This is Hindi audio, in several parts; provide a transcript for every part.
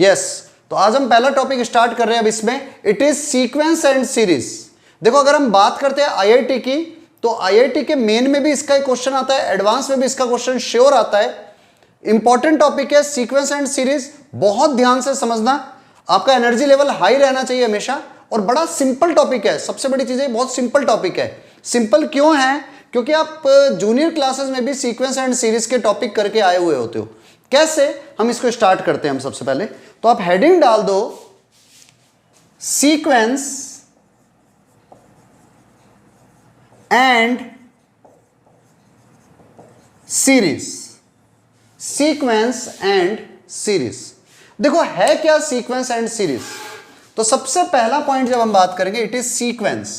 यस, तो आज हम पहला टॉपिक स्टार्ट कर रहे हैं अब इसमें, it is sequence and series. देखो अगर हम बात करते हैं आईआईटी की, तो आईआईटी के मेन में भी इसका एक क्वेश्चन आता है, एडवांस में भी इसका क्वेश्चन श्योर आता है। इंपॉर्टेंट टॉपिक है सीक्वेंस एंड सीरीज, बहुत ध्यान से समझना, आपका एनर्जी लेवल हाई रहना चाहिए हमेशा। और बड़ा सिंपल टॉपिक है, सबसे बड़ी चीज है बहुत सिंपल टॉपिक है। सिंपल क्यों है? क्योंकि आप जूनियर क्लासेस में भी सीक्वेंस एंड सीरीज के टॉपिक करके आए हुए होते हो। कैसे? हम इसको स्टार्ट करते हैं। हम सबसे पहले तो आप हेडिंग डाल दो sequence and series. Sequence and series, देखो है क्या सीक्वेंस एंड सीरीज? तो सबसे पहला पॉइंट जब हम बात करेंगे, इट इज सीक्वेंस।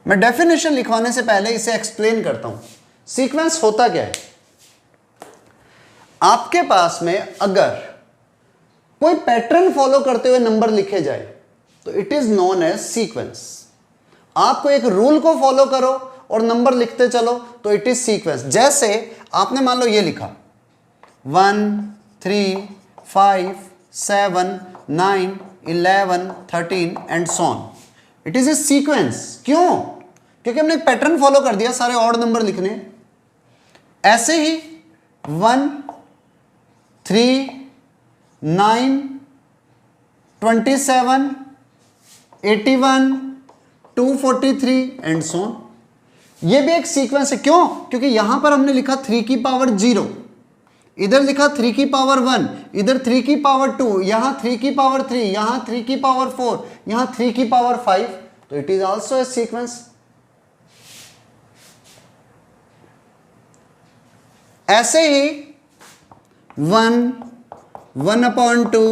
मैं डेफिनेशन लिखवाने से पहले इसे एक्सप्लेन करता हूं। सीक्वेंस होता क्या है? आपके पास में अगर कोई पैटर्न फॉलो करते हुए नंबर लिखे जाए तो it is known as sequence. आपको एक रूल को फॉलो करो और नंबर लिखते चलो तो इट इज सीक्वेंस। जैसे आपने मान लो ये लिखा 1 3 5 7 9 11 13 and so on, it is a sequence. क्यों? क्योंकि हमने एक पैटर्न फॉलो कर दिया, सारे ऑड नंबर लिखने। ऐसे ही 1 3 9 27 81 243 एंड सो ऑन, ये भी एक सीक्वेंस है। क्यों? क्योंकि यहां पर हमने लिखा 3 की पावर 0, इधर लिखा 3 की पावर 1, इधर 3 की पावर 2, यहां 3 की पावर 3, यहां 3 की पावर 4, यहां 3 की पावर 5, तो it is also a sequence. ऐसे ही 1 1/2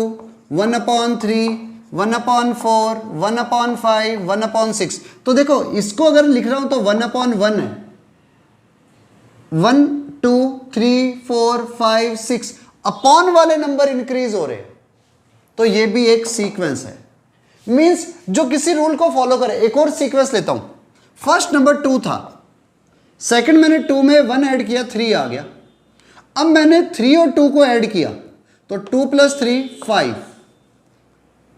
1/3 1/4 1/5 1/6। तो देखो इसको अगर लिख रहा हूं तो 1/1 है, 1 2 3 4 5 6 अपॉन वाले नंबर इंक्रीज हो रहे हैं, तो ये भी एक सीक्वेंस है। मींस जो किसी रूल को फॉलो करे। एक और सीक्वेंस लेता हूं, फर्स्ट नंबर 2 था, सेकंड मैंने 2 में 1 ऐड किया, 3 आ गया। अब मैंने 3 और 2 को ऐड किया तो 2 + 3 5।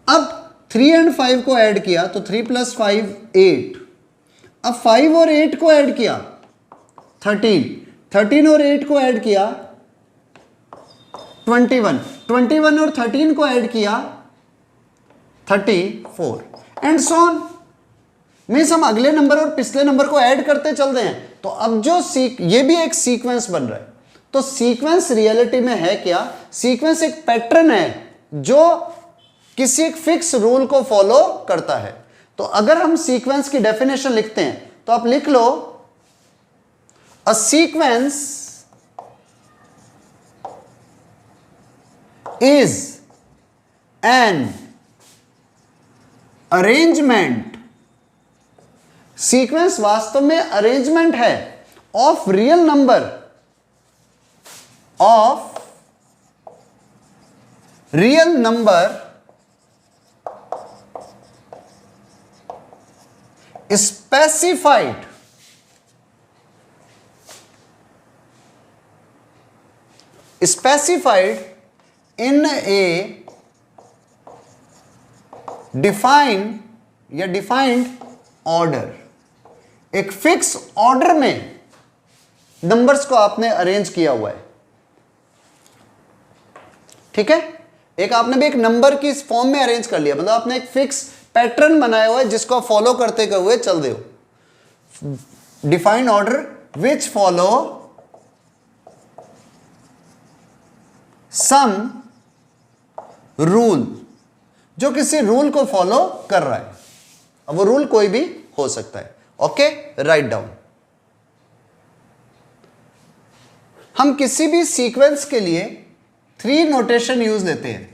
अब 3 और 5 को ऐड किया तो 3 + 5 8। अब 5 और 8 को ऐड किया 13, 13 और 8 को ऐड किया 21, 21 और 13 को ऐड किया 34 एंड सो ऑन। मींस हम अगले नंबर और पिछले नंबर को ऐड करते चल रहे हैं। तो अब जो ये भी एक सीक्वेंस बन रहा है। तो सीक्वेंस रियलिटी में है क्या? सीक्वेंस एक पैटर्न है जो किसी एक फिक्स रूल को फॉलो करता है। तो अगर हम सीक्वेंस की डेफिनेशन लिखते हैं तो आप लिख लो, a sequence is an arrangement. Sequence वास्तव में अरेंजमेंट है of real number, of real number specified in a defined या डिफाइंड ऑर्डर। एक फिक्स ऑर्डर में नंबर्स को आपने अरेंज किया हुआ है। ठीक है, एक आपने भी एक नंबर की इस फॉर्म में अरेंज कर लिया, मतलब आपने एक फिक्स पैटर्न बनाया हुआ है जिसको आप फॉलो करते हुए चल रहे हो। Defined order which follow sum rule, जो किसी रूल को फॉलो कर रहा है। अब वो रूल कोई भी हो सकता है। Okay, write down. हम किसी भी सीक्वेंस के लिए 3 नोटेशन यूज लेते हैं।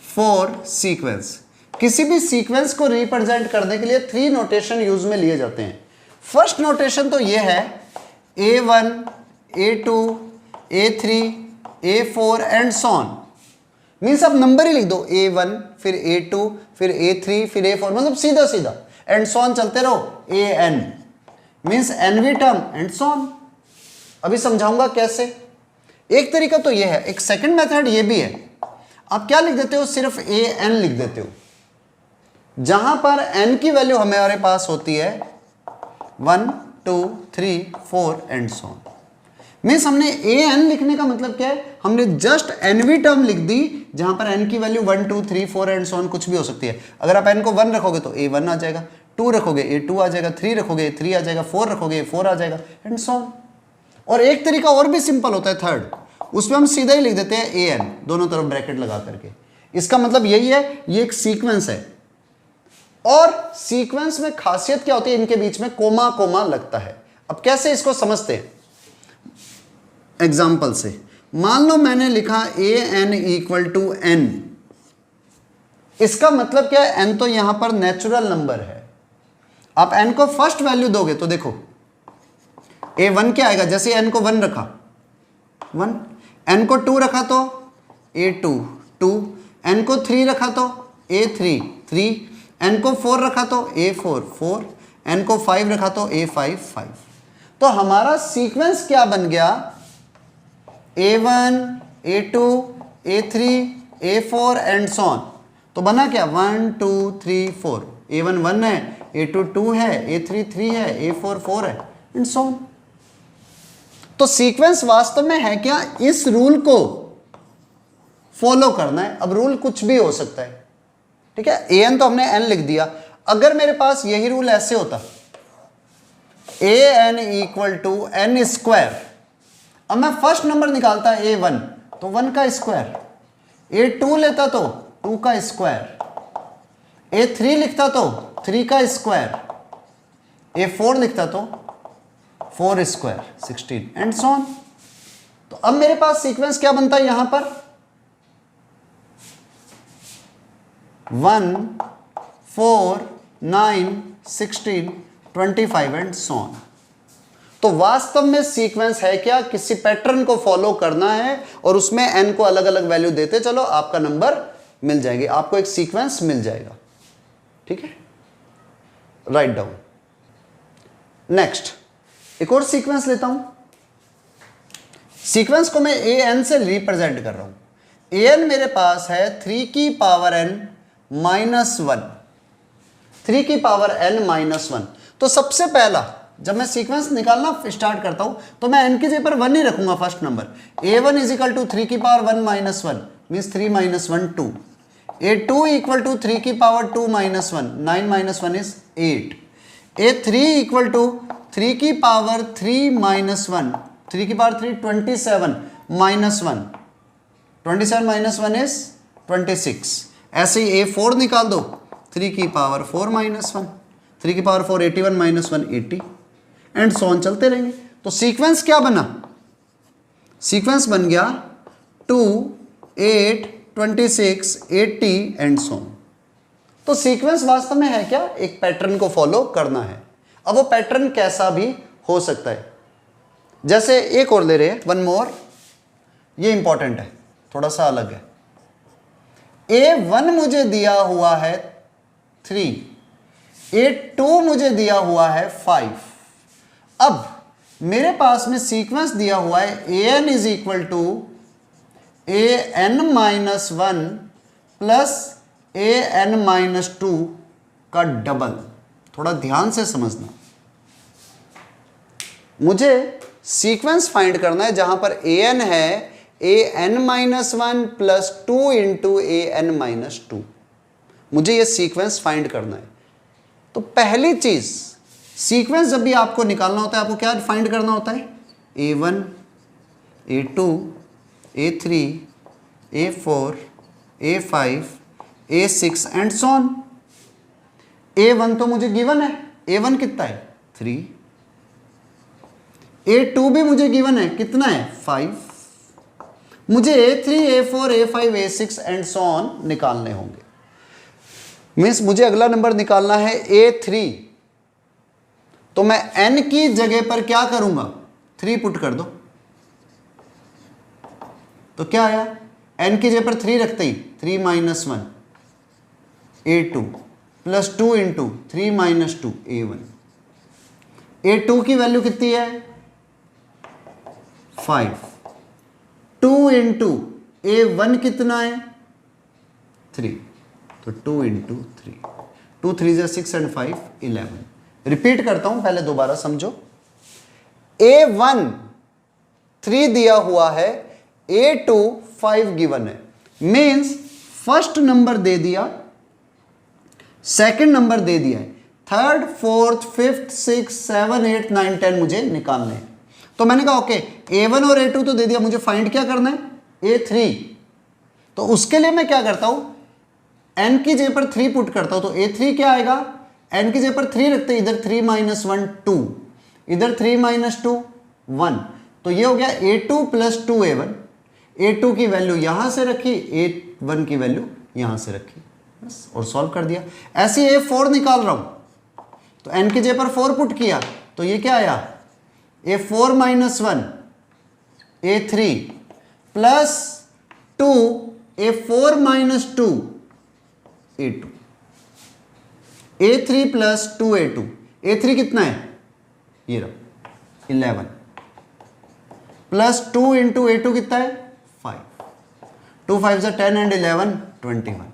फॉर सीक्वेंस, किसी भी सीक्वेंस को रिप्रेजेंट करने के लिए 3 नोटेशन यूज में लिए जाते हैं। फर्स्ट नोटेशन तो ये है A1 A2 A3 A4 and so on. Means आप नंबर ही लिख दो A1 फिर A2 फिर A3 फिर A4, मतलब सीधा सीधा एंड सो ऑन चलते रहो, ए एन मीन्स एनवी टर्म एंड सो ऑन। अभी समझाऊंगा कैसे। एक तरीका तो ये है, एक सेकंड मेथड ये भी है। आप क्या लिख देते हो, सिर्फ ए एन लिख देते हो, जहां पर एन की वैल्यू हमारे पास होती है 1 2 3 4 एंड सो ऑन। मीन्स हमने ए एन लिखने का मतलब क्या है, हमने जस्ट एनवी टर्म लिख दी जहां पर एन की वैल्यू 1 2 3 4 एंड सो ऑन कुछ भी हो सकती है। अगर आप एन को 1 रखोगे तो ए 1 आ जाएगा, 2 रखोगे ए 2 आ जाएगा, 3 रखोगे ए 3 आ जाएगा, 4 रखोगे ए 4 आ जाएगा एंड सो ऑन। और एक तरीका और भी सिंपल होता है थर्ड, उसमें हम सीधा ही लिख देते हैं ए एन दोनों तरफ ब्रैकेट लगा करके। इसका मतलब यही है, ये एक सीक्वेंस है और सीक्वेंस में खासियत क्या होती है, इनके बीच में कोमा कोमा लगता है। अब कैसे इसको समझते हैं, एग्जाम्पल से। मान लो मैंने लिखा ए एन इक्वल टू एन, इसका मतलब क्या है, एन तो यहां पर नेचुरल नंबर है। आप एन को फर्स्ट वैल्यू दोगे तो देखो ए 1 क्या आएगा, जैसे एन को 1 रखा 1, एन को 2 रखा तो ए 2 2, एन को 3 रखा तो ए 3 3, एन को 4 रखा तो ए 4 4, एन को 5 रखा तो ए 5 5। तो हमारा सीक्वेंस क्या बन गया, A1 A2 A3 A4 and so on. तो बना क्या 1 2 3 4, A1 1 है, A2 2 है, A3 3 है, A4 4 है एंड सो ऑन। तो सीक्वेंस वास्तव में है क्या, इस रूल को फॉलो करना है। अब रूल कुछ भी हो सकता है, ठीक है। ए एन तो हमने एन लिख दिया, अगर मेरे पास यही रूल ऐसे होता a n equal to n square, अब मैं फर्स्ट नंबर निकालता ए 1 तो 1 का स्क्वायर, ए 2 लेता तो 2 का स्क्वायर, ए 3 लिखता तो 3 का स्क्वायर, ए 4 लिखता तो 4 स्क्वायर 16 एंड सो ऑन। तो अब मेरे पास सीक्वेंस क्या बनता है यहां पर 1 4 9 16 25 एंड सो ऑन। तो वास्तव में सीक्वेंस है क्या, किसी पैटर्न को फॉलो करना है और उसमें एन को अलग अलग वैल्यू देते चलो, आपका नंबर मिल जाएगी, आपको एक सीक्वेंस मिल जाएगा, ठीक है। Write down. नेक्स्ट एक और सीक्वेंस लेता हूं। सीक्वेंस को मैं ए एन से रिप्रेजेंट कर रहा हूं। ए एन मेरे पास है 3 की पावर n माइनस 1, 3 की पावर n माइनस 1। तो सबसे पहला जब मैं सीक्वेंस निकालना स्टार्ट करता हूं तो मैं n की जगह पर 1 ही रखूंगा first number. a1 is equal to 3 की power 1 minus 1 means 3 minus 1 2, a2 equal to 3 की power 2 minus 1 9 minus 1 is 8, a3 equal to 3 की पावर 3 माइनस 1, 3 की पावर 3 27 माइनस 1, 27 माइनस 1 इज 26। ऐसे ही a4 निकाल दो, 3 की पावर 4 माइनस 1, 3 की power 4 81 minus 1 80 and so on चलते रहेंगे। तो सीक्वेंस क्या बना, सीक्वेंस बन गया 2 8 26 80 एंड सो ऑन। तो सीक्वेंस वास्तव में है क्या, एक पैटर्न को फॉलो करना है। अब वो पैटर्न कैसा भी हो सकता है, जैसे एक और ले रहे हैं, वन मोर, ये इंपॉर्टेंट है, थोड़ा सा अलग है। A1 मुझे दिया हुआ है 3, A2 मुझे दिया हुआ है 5। अब मेरे पास में सीक्वेंस दिया हुआ है AN is equal to AN minus 1 plus AN minus 2 का डबल। थोड़ा ध्यान से समझना, मुझे सीक्वेंस फाइंड करना है जहां पर AN है AN minus 1 plus 2 into AN minus 2। मुझे ये सीक्वेंस फाइंड करना है। तो पहली चीज, सीक्वेंस जब भी आपको निकालना होता है, आपको क्या फाइंड करना होता है, A1 A2 A3 A4 A5 A6 and so on. A1 तो मुझे गिवन है, A1 कितना है 3, A2 भी मुझे गिवन है, कितना है 5। मुझे A3 A4 A5 A6 and so on निकालने होंगे। मीन्स मुझे अगला नंबर निकालना है A3, तो मैं n की जगह पर क्या करूंगा, 3 पुट कर दो। तो क्या आया, n की जगह पर 3 रखते ही 3 minus 1 A2, plus 2 into 3 minus 2 A1। A2 की वैल्यू कितनी है 5। 2 इंटू A1 कितना है 3, तो 2 इंटू 3, 2 3 जा 6 एंड 5 11। रिपीट करता हूं, पहले दोबारा समझो। A1 3 दिया हुआ है, A2 5 गिवन है, मीन्स फर्स्ट नंबर दे दिया, सेकंड नंबर दे दिया है, थर्ड फोर्थ फिफ्थ 6 7 8 9 10 मुझे निकालने हैं। तो मैंने कहा ओके A1 और A2 तो दे दिया, मुझे फाइंड क्या करना है A3। तो उसके लिए मैं क्या करता हूं, n की जगह पर 3 पुट करता हूं, तो A3 क्या आएगा, n की जगह पर 3 रखते हैं, इधर 3 माइनस 1 2, इधर 3 माइनस 2 1, तो ये हो गया A2 प्लस 2A1। A2 की वैल्यू यहां से रखी, A1 की वैल्यू यहां से रखी, बस, और सॉल्व कर दिया। ऐसे A4 निकाल रहा हूं, तो n की जगह पर 4 पुट किया, तो ये क्या आया A4 minus 1 A3 plus 2 A4 minus 2 A2, A3 plus 2 A2। A3 कितना है ये रहा 11 प्लस 2 इंटू A2 कितना है 5, 2 5 जा 10 एंड 11 21।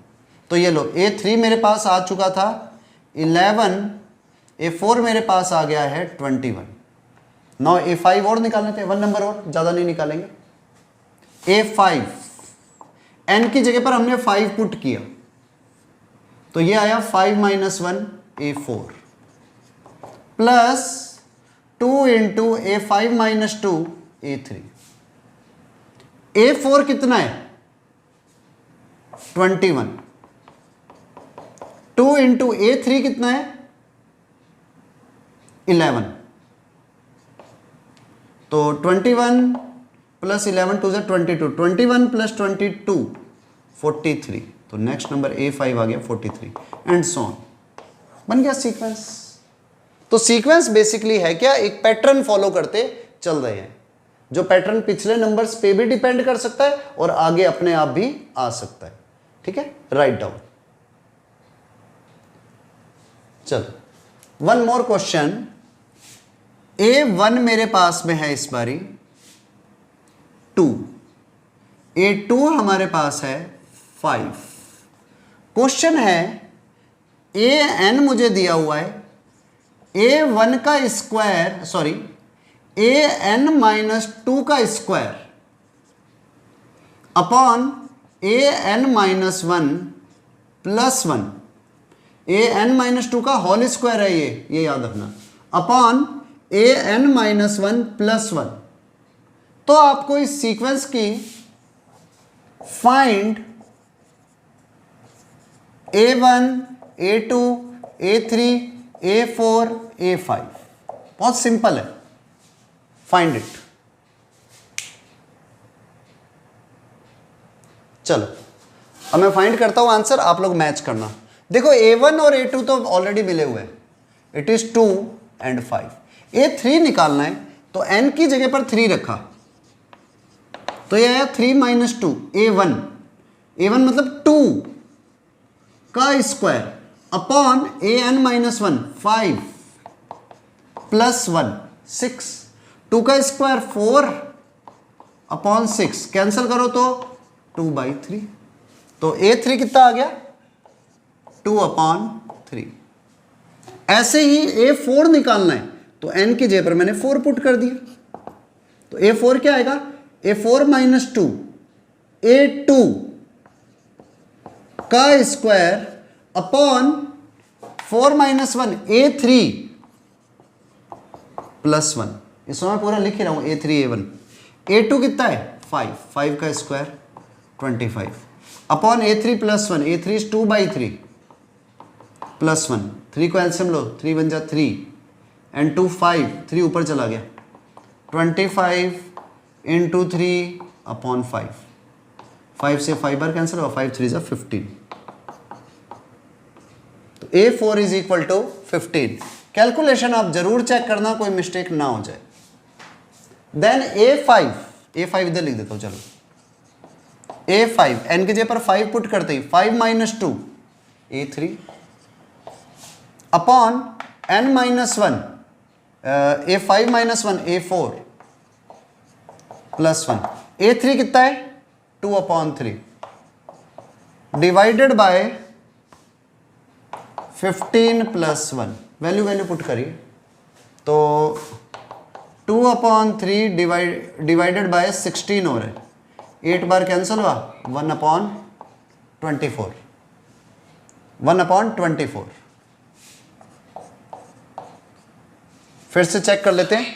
तो ये लो A3 मेरे पास आ चुका था 11, A4 मेरे पास आ गया है 21। नाउ A5 और निकालने थे, 1 नंबर और, ज़्यादा नहीं निकालेंगे। A5 n की जगह पर हमने 5 पुट किया, तो ये आया 5 minus 1 A4 plus 2 into A5 minus 2 A3। A4 कितना है 21, 2 इंटू A3 कितना है 11, तो 21 प्लस 11 2 22, 21 प्लस 22 43, तो नेक्स्ट नंबर A5 आ गया 43 एंड सो ऑन। बन गया सीक्वेंस। तो सीक्वेंस बेसिकली है क्या, एक पैटर्न फॉलो करते चल रहे हैं, जो पैटर्न पिछले नंबर्स पे भी डिपेंड कर सकता है और आगे अपने आप भी आ सकता है। ठीक है, राइट डाउन। चलो वन मोर क्वेश्चन। A1 मेरे पास में है इस बारी 2, A2 हमारे पास है 5। क्वेश्चन है an मुझे दिया हुआ है, A1 का स्क्वायर, सॉरी an माइनस 2 का square upon an minus 1 plus 1, an minus 2 का होल स्क्वायर है ये याद रखना, अपॉन an माइनस 1 प्लस 1। तो आपको इस सीक्वेंस की find A1 A2 A3 A4 A5, बहुत सिंपल है, फाइंड इट। चलो अब मैं फाइंड करता हूं आंसर, आप लोग मैच करना। देखो A1 और A2 तो ऑलरेडी मिले हुए हैं, इट इज 2 एंड 5। A3 निकालना है, तो n की जगह पर 3 रखा, तो ये आया 3 माइनस 2 A1, A1 मतलब 2 का square upon an minus 1 5 plus 1 6, 2 का स्क्वायर 4 अपॉन 6, कैंसिल करो तो 2/3, तो A3 कितना आ गया 2 अपॉन 3। ऐसे ही A4 निकालना है, तो n की जगह पर मैंने 4 पुट कर दिया, तो A4 क्या आएगा A4 माइनस 2 A2 का square upon 4 minus 1 A3 plus 1, इसमें मैं पूरा लिख ही रहा हूं A3 A1। A2 कितना है 5, 5 का square 25 upon A3 plus 1, A3 is 2/3 plus 1, 3 को एलसीएम लो, 3 बन जा 3 एंड 2 5, 3 ऊपर चला गया, 25 इंटू 3 अपॉन 5, 5 से 5 बार कैंसिल होगा, 5 3 15, तो A4 is equal to 15। Calculation आप जरूर चेक करना, कोई मिस्टेक ना हो जाए। देन A5 इधर लिख देता हूं, चलो A5 n की जगह पर 5 पुट करते ही 5 minus 2 A3 upon n minus one, A5 minus one, A4 plus one, A3 कितना है 2/3 divided by 15 plus one, value put करिए तो 2/3 डिवाइडेड बाय 16 हो रहा है, 8 बार कैंसिल हुआ, 1/24, 1/24। फिर से चेक कर लेते हैं।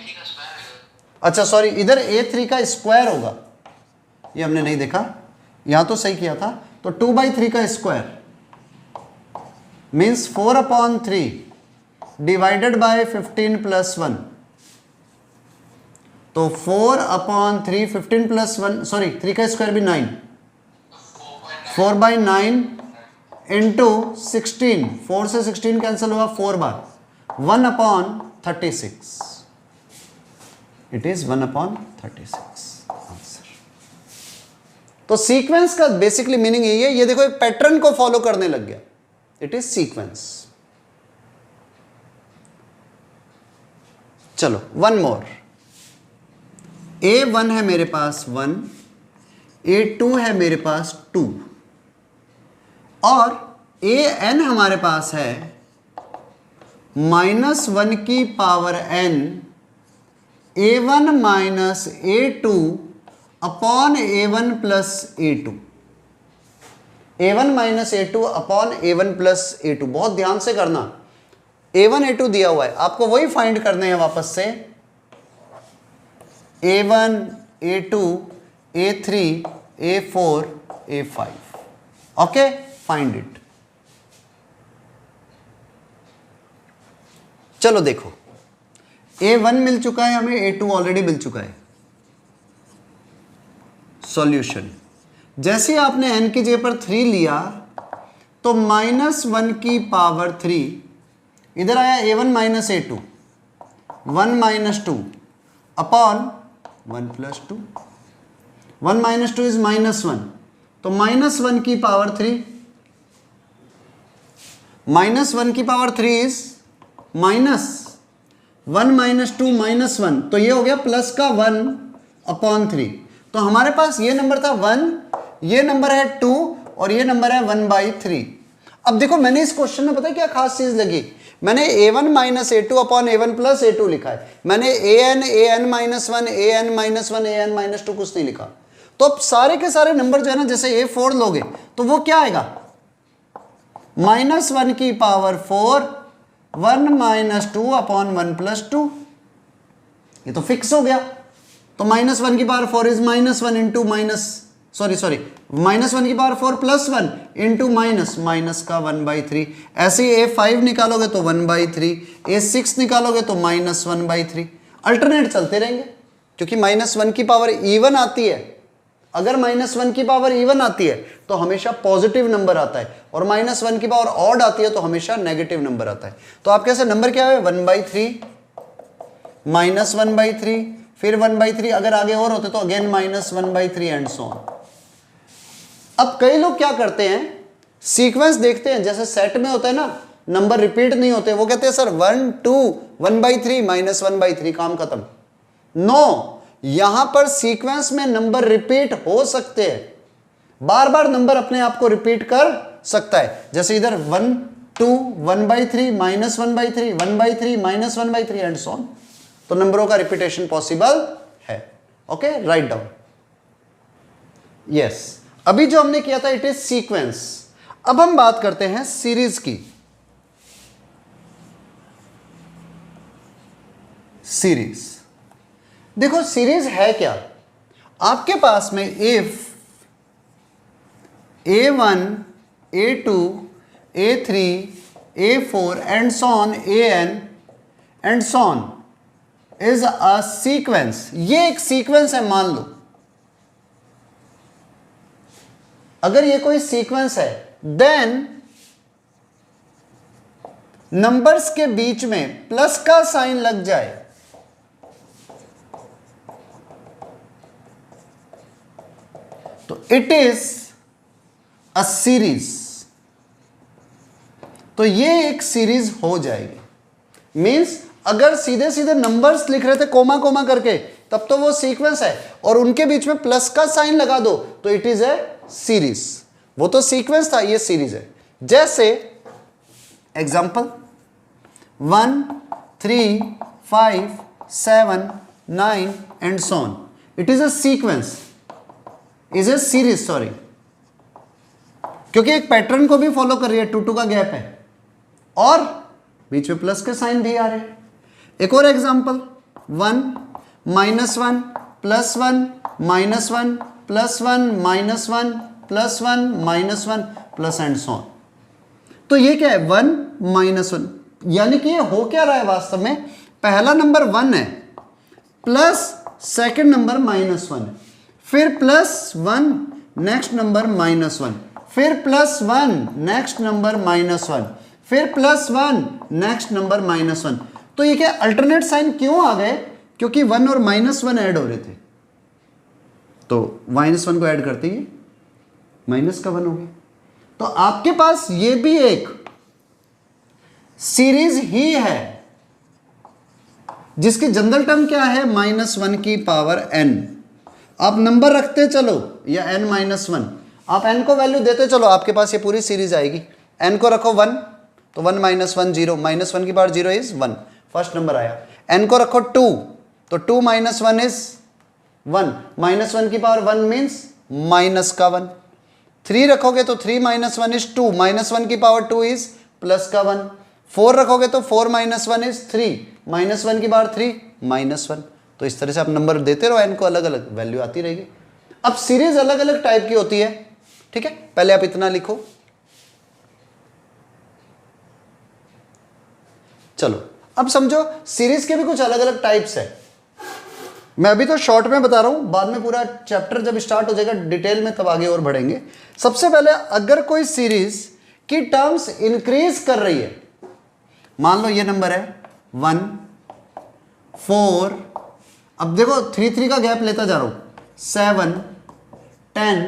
अच्छा सॉरी, इधर A3 का स्क्वायर होगा, ये हमने नहीं देखा, यहां तो सही किया था। तो 2/3 का square means 4/3 divided by 15 plus one, तो 4/3, 15 प्लस वन, सॉरी 3 का स्क्वायर भी 9, 4/9 इंटू 16, 4 से 16 कैंसिल हुआ 4 बार, 1/36, इट इज 1/36 आंसर। तो सीक्वेंस का बेसिकली मीनिंग यही है, ये देखो एक पैटर्न को फॉलो करने लग गया, इट इज सीक्वेंस। चलो वन मोर, A1 है मेरे पास 1, A2 है मेरे पास 2 और AN हमारे पास है -1 की power n A1 minus A2 upon A1 plus A2, A1 minus A2 upon A1 plus A2। बहुत ध्यान से करना, A1 A2 दिया हुआ है, आपको वही फाइंड करने हैं वापस से, A1 A2 A3 A4 A5, okay find it. चलो देखो, A1 मिल चुका है हमें, A2 ऑलरेडी मिल चुका है। सॉल्यूशन, जैसे आपने n की जगह पर 3 लिया तो -1 की पावर 3, इधर आया A1 minus A2, 1 minus 2 upon 1 plus 2, 1 minus 2 is -1, तो -1 की पावर 3, -1 की पावर 3 इज -1 माइनस 2 -1, तो ये हो गया प्लस का 1/3। तो हमारे पास ये नंबर था 1, ये नंबर है 2 और ये नंबर है 1/3। अब देखो मैंने इस क्वेश्चन में पता है क्या खास चीज लगी, मैंने A1 minus A2 upon A1 plus A2 लिखा है, मैंने AN minus 1, AN minus 1, AN minus 2 कुछ नहीं लिखा। तो अब सारे के सारे नंबर जो है ना, जैसे A4 लोगे तो वो क्या आएगा, -1 की पावर 4, 1 माइनस 2 अपॉन 1 प्लस 2, ये तो फिक्स हो गया। तो -1 की पावर 4 इज -1 इंटू -1 की पावर 4 प्लस 1 इंटू माइनस का 1/3। ऐसे ही A5 निकालोगे तो 1/3, A6 निकालोगे तो -1/3, अल्टरनेट चलते रहेंगे, क्योंकि -1 की पावर इवन आती है। अगर -1 की पावर इवन आती है तो हमेशा पॉजिटिव नंबर आता है, और -1 की पावर ऑड आती है तो हमेशा नेगेटिव नंबर आता है। तो आपके ऐसे नंबर क्या है, 1/3, -1/3, फिर 1/3, अगर आगे और होते तो अगेन -1/3 एंड सो ऑन। अब कई लोग क्या करते हैं, सीक्वेंस देखते हैं, जैसे सेट में होता है ना, नंबर रिपीट नहीं होते, वो कहते हैं सर 1 2 1/3 -1/3, काम खत्म। नो, यहां पर सीक्वेंस में नंबर रिपीट हो सकते हैं, बार बार नंबर अपने आप को रिपीट कर सकता है। जैसे इधर 1 2 1/3 -1/3 1/3 -1/3 एंड सो ऑन। तो नंबरों का रिपीटेशन पॉसिबल है। Okay, write down. यस, अभी जो हमने किया था इट इज सीक्वेंस। अब हम बात करते हैं सीरीज की। सीरीज देखो, सीरीज है क्या, आपके पास में if A1 A2 A3 A4 and so on AN and so on is a sequence, ये एक सीक्वेंस है मान लो। अगर ये कोई सीक्वेंस है देन नंबर्स के बीच में प्लस का साइन लग जाए तो इट इज अ सीरीज। तो तो ये एक सीरीज हो जाएगी। मींस अगर सीधे सीधे नंबर्स लिख रहे थे कोमा कोमा करके तब तो वो सीक्वेंस है, और उनके बीच में प्लस का साइन लगा दो तो इट इज ए सीरीज। वो तो सीक्वेंस था, ये सीरीज है। जैसे example 1 3 5 7 9 and so on, it is a sequence, is a series, sorry, क्योंकि एक पैटर्न को भी फॉलो कर रही है, 2 2 का गैप है और बीच में प्लस के साइन भी आ रहे हैं। एक और example 1 -1 +1 -1 +1 -1 +1 -1 plus and so on. तो ये क्या है 1 -1, यानी कि ये हो क्या रहा है वास्तव में, पहला नंबर 1 है प्लस सेकंड नंबर -1 है, फिर +1 नेक्स्ट नंबर -1, फिर +1 नेक्स्ट नंबर -1, फिर +1 नेक्स्ट नंबर -1। तो ये क्या अल्टरनेट साइन क्यों आ गए, क्योंकि 1 और -1 ऐड हो रहे थे, तो -1 को ऐड करते ही माइनस का 1 हो गया। तो आपके पास ये भी एक सीरीज ही है जिसकी जनरल टर्म क्या है -1 की पावर n। आप नंबर रखते चलो या n -1, आप n को वैल्यू देते चलो, आपके पास ये पूरी सीरीज आएगी। n को रखो 1 तो 1 -1 0, -1 की पावर 0 इज 1, फर्स्ट नंबर आया। n को रखो 2 तो 2 - 1 इज 1, -1 की पावर 1 मीन्स माइनस का 1। 3 रखोगे तो 3 - 1 इज 2, -1 की पावर 2 इज प्लस का 1। 4 रखोगे तो 4 - 1 इज 3, -1 की पावर 3 -1। तो इस तरह से आप नंबर देते रहो, n को अलग अलग वैल्यू आती रहेगी। अब सीरीज अलग अलग टाइप की होती है, ठीक है, पहले आप इतना लिखो। चलो अब समझो सीरीज के भी कुछ अलग अलग टाइप्स है। मैं अभी तो शॉर्ट में बता रहा हूं, बाद में पूरा चैप्टर जब स्टार्ट हो जाएगा डिटेल में तब आगे और बढ़ेंगे। सबसे पहले अगर कोई सीरीज की टर्म्स इंक्रीज कर रही है, मान लो ये नंबर है 1 4, अब देखो 3 3 का गैप लेता जा रहा हूं, 7 10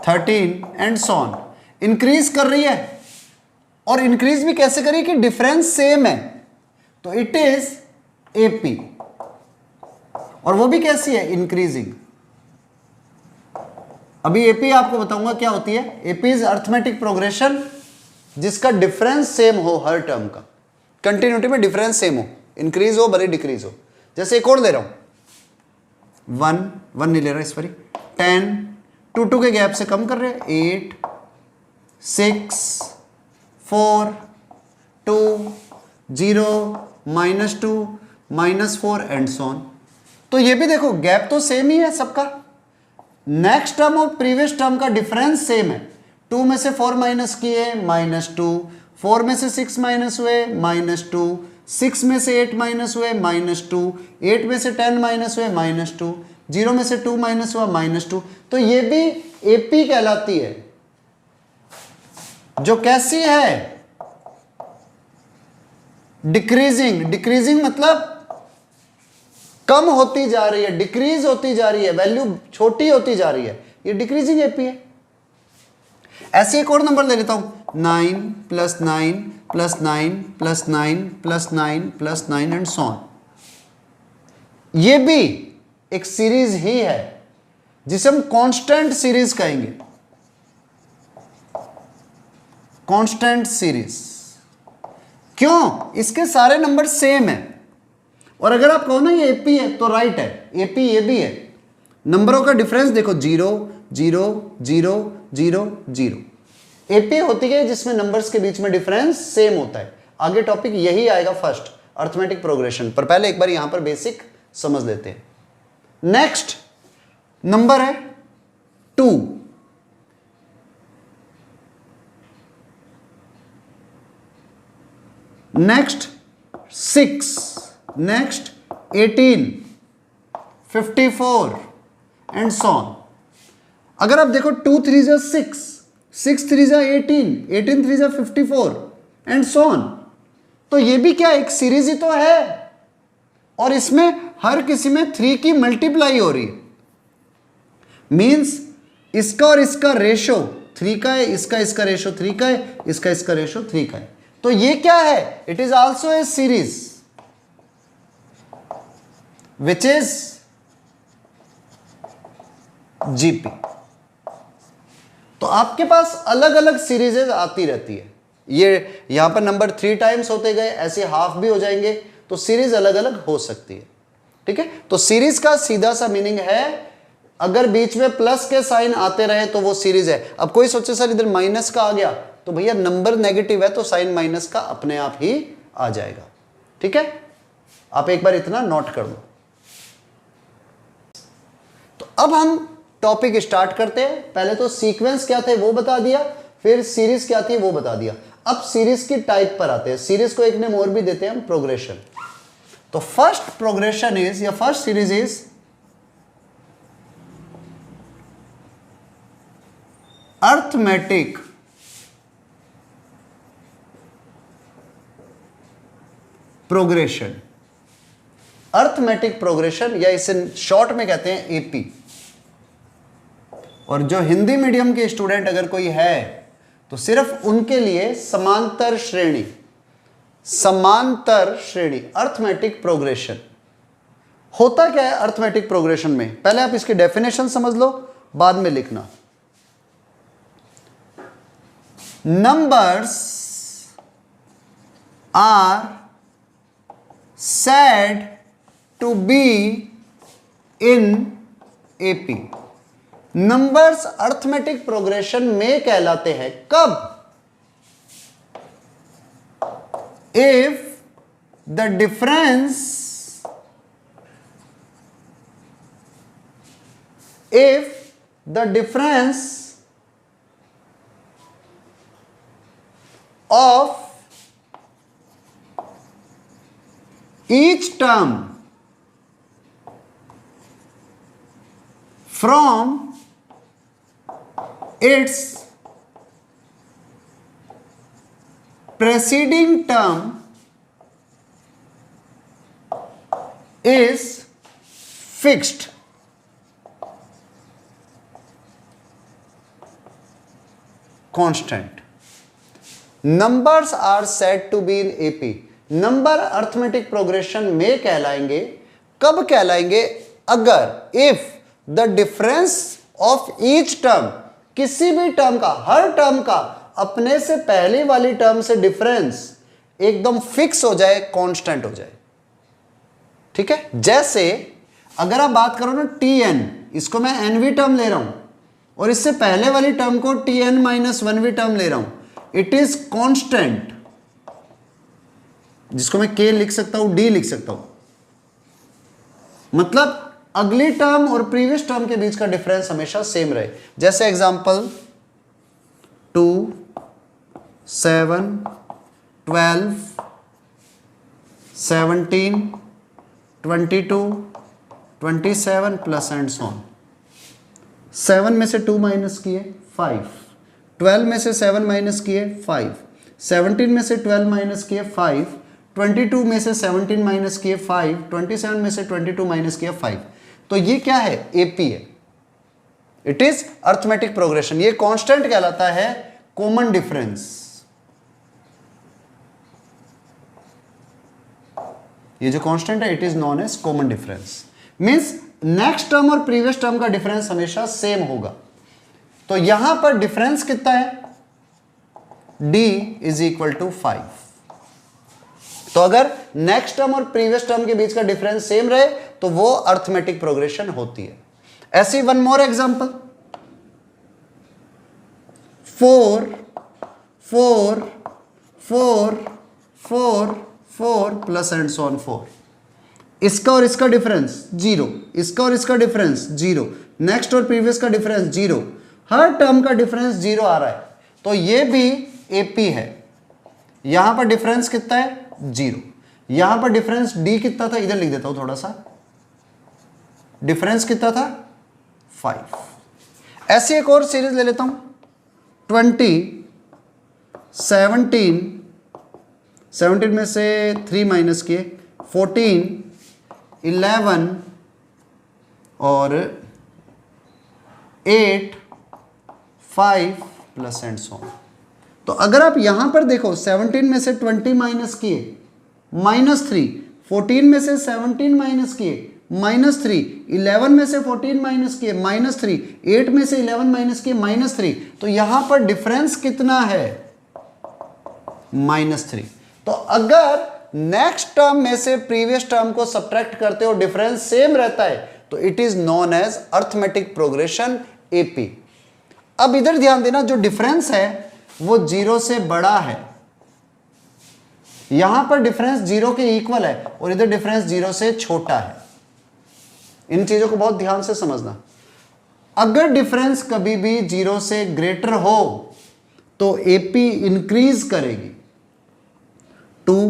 13 एंड सो ऑन, इंक्रीज कर रही है। और इंक्रीज भी कैसे करिए कि डिफरेंस सेम है, तो इट इज एपी, और वो भी कैसी है इंक्रीजिंग। अभी एपी आपको बताऊंगा क्या होती है। एपी इज अर्थमेटिक प्रोग्रेशन जिसका डिफरेंस सेम हो हर टर्म का, कंटिन्यूटी में डिफरेंस सेम हो, इंक्रीज हो भले डिक्रीज हो। जैसे एक और ले रहा हूं 1 नहीं ले रहा इस पर, 10 2 2 के गैप से कम कर रहे हैं, 8 6 4 2 0 -2 -4 एंड सो ऑन। तो ये भी देखो गैप तो सेम ही है सबका, नेक्स्ट टर्म और प्रीवियस टर्म का डिफरेंस सेम है। 2 में से 4 माइनस किए -2, 4 में से 6 माइनस हुए -2, 6 में से 8 माइनस हुए -2, 8 में से 10 माइनस हुए -2, 0 में से 2 माइनस हुआ -2। तो ये भी एपी कहलाती है, जो कैसी है डिक्रीजिंग। डिक्रीजिंग मतलब कम होती जा रही है, डिक्रीज होती जा रही है, वैल्यू छोटी होती जा रही है, ये डिक्रीजिंग एपी है। ऐसे एक और नंबर ले लेता हूं 9 + 9 + 9 + 9 + 9 + 9 एंड सो ऑन। ये भी एक सीरीज ही है जिसे हम कांस्टेंट सीरीज कहेंगे, कांस्टेंट सीरीज। क्यों? इसके सारे नंबर सेम है, और अगर आप कहो ना ये एपी है तो राइट है, एपी ये भी है। नंबरों का डिफरेंस देखो 0 0 0 0 0, एपी होती है जिसमें नंबर्स के बीच में डिफरेंस सेम होता है। आगे टॉपिक यही आएगा फर्स्ट, अर्थमेटिक प्रोग्रेशन, पर पहले एक बार यहां पर बेसिक समझ लेते हैं। नेक्स्ट नंबर है 2, next 6, next 18 54 and so on. अगर आप देखो 2 3 जा 6, 6 3 जा 18, 18 3 जा 54 एंड सो ऑन, तो ये भी क्या एक सीरीज ही तो है, और इसमें हर किसी में 3 की मल्टीप्लाई हो रही है। मींस इसका और इसका रेशो 3 का है, इसका रेशो 3 का है, इसका रेशो 3 का है। तो ये क्या है? It is also a series which is GP. तो आपके पास अलग अलग सीरीजेज आती रहती है। ये यहां पर नंबर 3 टाइम्स होते गए, ऐसे हाफ भी हो जाएंगे, तो सीरीज अलग अलग हो सकती है। ठीक है, तो सीरीज का सीधा सा मीनिंग है अगर बीच में प्लस के साइन आते रहे तो वो सीरीज है। अब कोई सोचे सर इधर माइनस का आ गया, तो भैया नंबर नेगेटिव है तो साइन माइनस का अपने आप ही आ जाएगा। ठीक है, आप एक बार इतना नोट कर लो। तो अब हम टॉपिक स्टार्ट करते हैं। पहले तो सीक्वेंस क्या थे वो बता दिया, फिर सीरीज क्या थी वो बता दिया। अब सीरीज की टाइप पर आते हैं। सीरीज को एक नेम और भी देते हैं हम, प्रोग्रेशन। तो फर्स्ट प्रोग्रेशन इज या first series is arithmetic progression. Arithmetic progression या इसे शॉर्ट में कहते हैं एपी। और जो हिंदी मीडियम के स्टूडेंट अगर कोई है तो सिर्फ उनके लिए समांतर श्रेणी, समांतर श्रेणी अर्थमेटिक प्रोग्रेशन। होता क्या है अर्थमेटिक प्रोग्रेशन में? पहले आप इसकी डेफिनेशन समझ लो, बाद में लिखना। Numbers are said to be in AP. Numbers arithmetic progression में कहलाते हैं कब? If the difference of each term from its preceding term is fixed. Constant. Numbers are said to be in AP. Number arithmetic progression में कहलाएंगे कब कहलाएंगे? अगर if the difference of each term, किसी भी टर्म का, हर टर्म का अपने से पहले वाली टर्म से डिफरेंस एकदम फिक्स हो जाए, कांस्टेंट हो जाए। ठीक है, जैसे अगर आप बात करो ना tn, इसको मैं nवी टर्म ले रहा हूं और इससे पहले वाली टर्म को tn माइनस 1वी टर्म ले रहा हूं, इट इज कांस्टेंट, जिसको मैं k लिख सकता हूं, d लिख सकता हूं। मतलब अगली टर्म और प्रीवियस टर्म के बीच का डिफरेंस हमेशा सेम रहे। जैसे example 2, 7, 12, 17, 22, 27 plus and so on. 7 में से 2 माइनस किए 5, 12 में से 7 माइनस किए 5, 17 में से 12 माइनस किए 5, 22 में से 17 माइनस किए 5, 27 में से 22 माइनस किया 5। तो ये क्या है? एपी है। It is arithmetic progression. ये कांस्टेंट कहलाता है कॉमन डिफरेंस। ये जो कांस्टेंट है it is known as common difference. Means next term और प्रीवियस टर्म का डिफरेंस हमेशा सेम होगा। तो यहां पर डिफरेंस कितना है? d is equal to 5। तो अगर नेक्स्ट टर्म और प्रीवियस टर्म के बीच का डिफरेंस सेम रहे तो वो अर्थमेटिक प्रोग्रेशन होती है। ऐसी one more example, 4, 4, 4, 4, 4 plus and so on 4। इसका और इसका डिफरेंस 0, इसका और इसका डिफरेंस 0, नेक्स्ट और प्रीवियस का डिफरेंस 0, हर टर्म का डिफरेंस 0 आ रहा है। तो ये भी एपी है। यहां पर डिफरेंस कितना है? 0। यहां पर डिफरेंस d कितना था? इधर लिख देता हूं थोड़ा सा। डिफरेंस कितना था? 5। ऐसी एक और सीरीज ले लेता हूं, 20, 17, 17 में से 3 माइनस किए 14, 11 और 8, 5 प्लस एंड सो ऑन। तो अगर आप यहां पर देखो 17 में से 20 माइनस किए -3, 14 में से 17 माइनस किए -3, 11 में से 14 माइनस किए -3, 8 में से 11 माइनस किए -3, तो यहां पर डिफरेंस कितना है -3। तो अगर नेक्स्ट टर्म में से प्रीवियस टर्म को सब्ट्रैक्ट करते हो डिफरेंस सेम रहता है तो it is known as arithmetic progression AP. अब इधर ध्यान देना, जो डिफरेंस है वो 0 से बड़ा है, यहां पर डिफरेंस 0 के इक्वल है और इधर डिफरेंस 0 से छोटा है। इन चीजों को बहुत ध्यान से समझना। अगर डिफरेंस कभी भी 0 से ग्रेटर हो तो एपी इंक्रीज करेगी। 2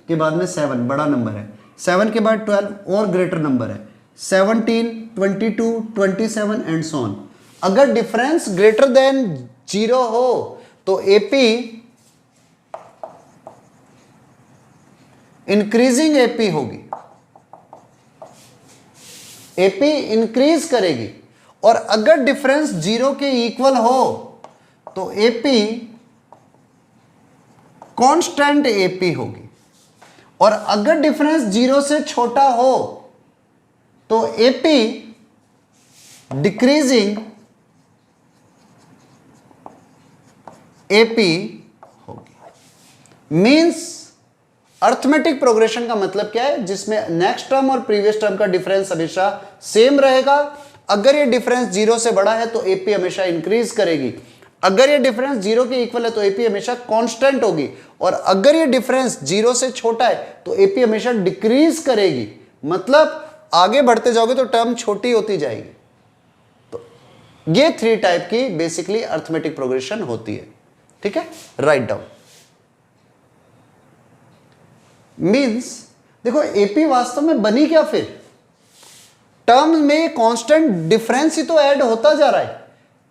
के बाद में 7 बड़ा नंबर है, 7 के बाद 12 और ग्रेटर नंबर है, 17, 22, 27 एंड सो ऑन। अगर डिफरेंस ग्रेटर देन 0 हो तो एपी इंक्रीजिंग एपी होगी, एपी इंक्रीज करेगी। और अगर डिफरेंस 0 के इक्वल हो तो एपी कांस्टेंट एपी होगी। और अगर डिफरेंस 0 से छोटा हो तो एपी डिक्रीजिंग एपी होगी। मींस अर्थमेटिक प्रोग्रेशन का मतलब क्या है, जिसमें नेक्स्ट टर्म और प्रीवियस टर्म का डिफरेंस हमेशा सेम रहेगा। अगर ये डिफरेंस 0 से बड़ा है तो एपी हमेशा इंक्रीज करेगी, अगर ये डिफरेंस 0 के इक्वल है तो एपी हमेशा कांस्टेंट होगी, और अगर ये डिफरेंस 0 से छोटा है तो एपी हमेशा डिक्रीज करेगी। मतलब आगे बढ़ते जाओगे तो टर्म छोटी होती जाएगी। तो ये 3 टाइप की बेसिकली अर्थमेटिक प्रोग्रेशन होती है। ठीक है, राइट डाउन। मींस देखो एपी वास्तव में बनी क्या, फिर टर्म में कांस्टेंट डिफरेंस ही तो ऐड होता जा रहा है।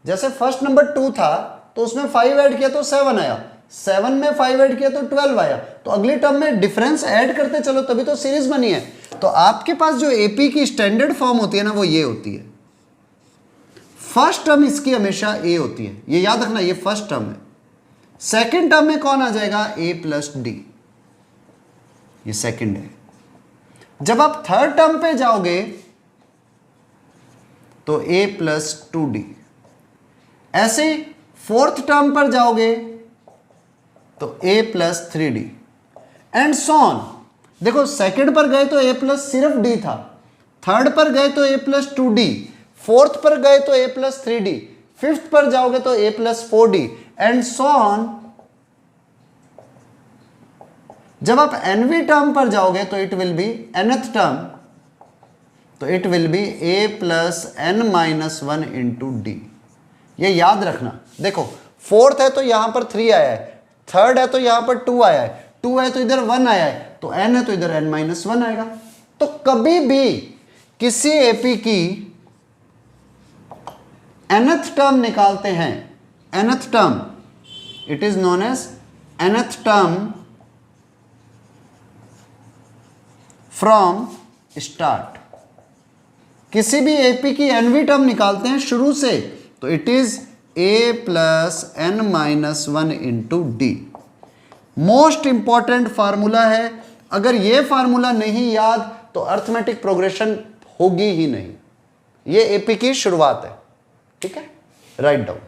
जैसे फर्स्ट नंबर 2 था तो उसमें 5 ऐड किया तो 7 आया, 7 में 5 ऐड किया तो 12 आया। तो अगली टर्म में डिफरेंस ऐड करते चलो तभी तो सीरीज बनी है। तो आपके पास जो एपी की स्टैंडर्ड फॉर्म होती है ना वो ये होती है। फर्स्ट टर्म इसकी हमेशा ए होती है, ये याद रखना, ये फर्स्ट टर्म है। सेकेंड टर्म में कौन आ जाएगा, ए प्लस डी, ये सेकंड है। जब आप थर्ड टर्म पे जाओगे तो ए प्लस 2d, ऐसे फोर्थ टर्म पर जाओगे तो a plus 3d and so on. देखो सेकंड पर गए तो ए प्लस सिर्फ d था, थर्ड पर गए तो ए प्लस 2d, फोर्थ पर गए तो ए प्लस 3d, फिफ्थ पर जाओगे तो a plus 4d and so on. जब आप nवीं टर्म पर जाओगे तो it will be nth term, तो it will be a plus n minus 1 into d. ये याद रखना। देखो फोर्थ है तो यहां पर 3 आया है, थर्ड है तो यहां पर 2 आया है, 2 है तो इधर 1 आया है, तो n है तो इधर n माइनस 1 आएगा। तो कभी भी किसी एपी की nth टर्म निकालते हैं, nth term, it is known as nth term from start. किसी भी एपी की nवीं टर्म निकालते हैं शुरू से तो it is a plus n minus 1 into D. Most important formula है, अगर ये फार्मूला नहीं याद तो अर्थमेटिक प्रोग्रेशन होगी ही नहीं। ये एपी की शुरुआत है। ठीक है, राइट डाउन।